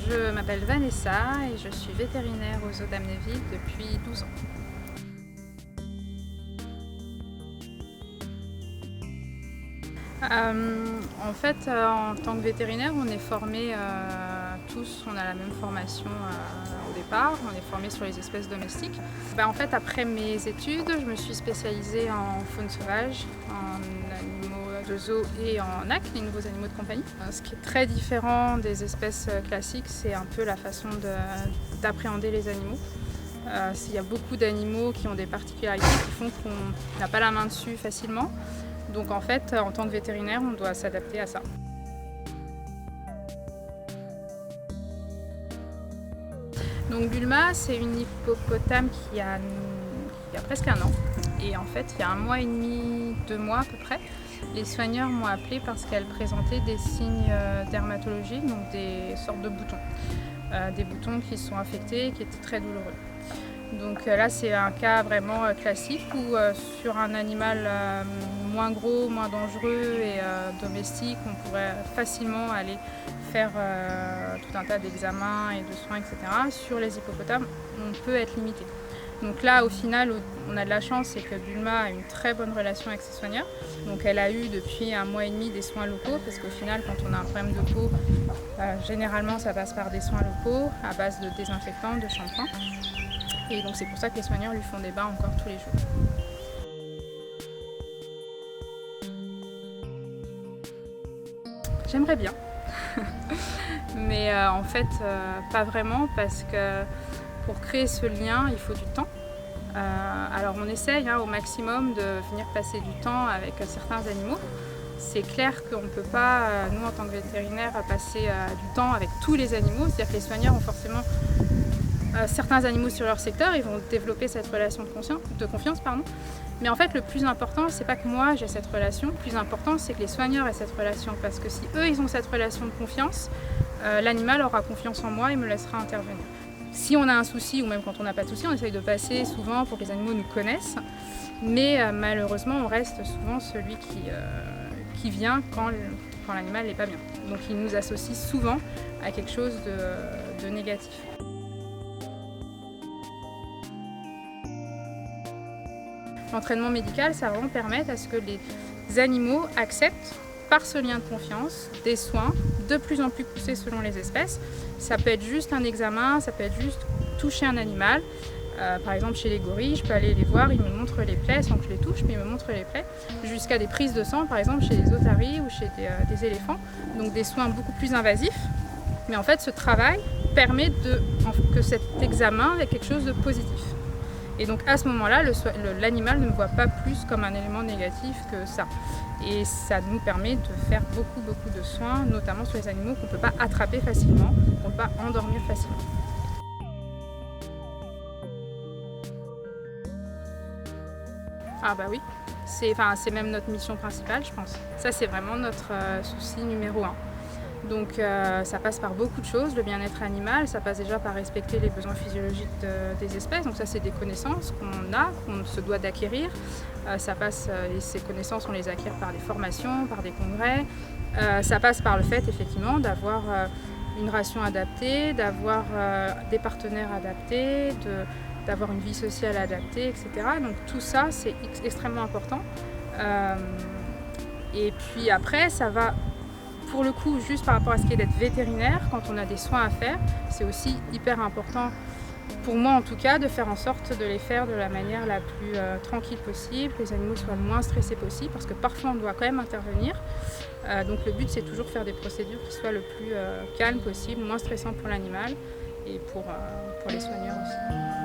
Je m'appelle Vanessa et je suis vétérinaire aux Eaux d'Amnéville depuis 12 ans. En tant que vétérinaire, on est formés tous, on a la même formation au départ, on est formés sur les espèces domestiques. Après mes études, je me suis spécialisée en faune sauvage, en animaux de zoo et en AC, les nouveaux animaux de compagnie. Ce qui est très différent des espèces classiques, c'est un peu la façon d'appréhender les animaux. Il y a beaucoup d'animaux qui ont des particularités qui font qu'on n'a pas la main dessus facilement. Donc en tant que vétérinaire, on doit s'adapter à ça. Donc Bulma, c'est une hippopotame qui a presque 1 an. Et en fait, il y a 1 mois et demi, 2 mois à peu près, les soigneurs m'ont appelée parce qu'elle présentait des signes dermatologiques, donc des sortes de boutons. Des boutons qui sont affectés et qui étaient très douloureux. Donc là, c'est un cas vraiment classique où sur un animal moins gros, moins dangereux et domestique, on pourrait facilement aller faire tout un tas d'examens et de soins, etc. Sur les hippopotames, on peut être limité. Donc là, au final, on a de la chance, c'est que Bulma a une très bonne relation avec ses soigneurs. Donc elle a eu depuis 1 mois et demi des soins locaux, parce qu'au final, quand on a un problème de peau, généralement ça passe par des soins locaux à base de désinfectants, de shampoing. Et donc c'est pour ça que les soigneurs lui font des bains encore tous les jours. J'aimerais bien, mais pas vraiment, parce que pour créer ce lien, il faut du temps. Alors on essaye au maximum de venir passer du temps avec certains animaux. C'est clair qu'on ne peut pas, nous en tant que vétérinaires, passer du temps avec tous les animaux. C'est-à-dire que les soigneurs ont forcément certains animaux sur leur secteur, ils vont développer cette relation de confiance. Mais en fait, le plus important, c'est pas que moi j'ai cette relation, le plus important, c'est que les soigneurs aient cette relation. Parce que si eux, ils ont cette relation de confiance, l'animal aura confiance en moi et me laissera intervenir. Si on a un souci, ou même quand on n'a pas de souci, on essaye de passer souvent pour que les animaux nous connaissent. Mais malheureusement, on reste souvent celui qui vient quand l'animal n'est pas bien. Donc il nous associe souvent à quelque chose de négatif. L'entraînement médical, ça va vraiment permettre à ce que les animaux acceptent, par ce lien de confiance, des soins de plus en plus poussés selon les espèces. Ça peut être juste un examen, ça peut être juste toucher un animal. Par exemple, chez les gorilles, je peux aller les voir, ils me montrent les plaies sans que je les touche, mais ils me montrent les plaies. Jusqu'à des prises de sang, par exemple, chez les otaries ou chez des éléphants. Donc des soins beaucoup plus invasifs. Mais en fait, ce travail permet que cet examen ait quelque chose de positif. Et donc à ce moment-là, l'animal ne me voit pas plus comme un élément négatif que ça. Et ça nous permet de faire beaucoup de soins, notamment sur les animaux qu'on ne peut pas attraper facilement, qu'on ne peut pas endormir facilement. Ah bah oui, c'est même notre mission principale, je pense. Ça, c'est vraiment notre souci numéro 1. Donc ça passe par beaucoup de choses, le bien-être animal, ça passe déjà par respecter les besoins physiologiques des espèces. Donc ça, c'est des connaissances qu'on se doit d'acquérir. Et ces connaissances, on les acquiert par des formations, par des congrès. Ça passe par le fait, effectivement, d'avoir une ration adaptée, d'avoir des partenaires adaptés, d'avoir une vie sociale adaptée, etc. Donc tout ça, c'est extrêmement important. Et puis après, ça va... Pour le coup, juste par rapport à ce qui est d'être vétérinaire, quand on a des soins à faire, c'est aussi hyper important, pour moi en tout cas, de faire en sorte de les faire de la manière la plus tranquille possible, que les animaux soient le moins stressés possible, parce que parfois on doit quand même intervenir. Donc le but, c'est toujours de faire des procédures qui soient le plus calmes possible, moins stressant pour l'animal et pour les soigneurs aussi.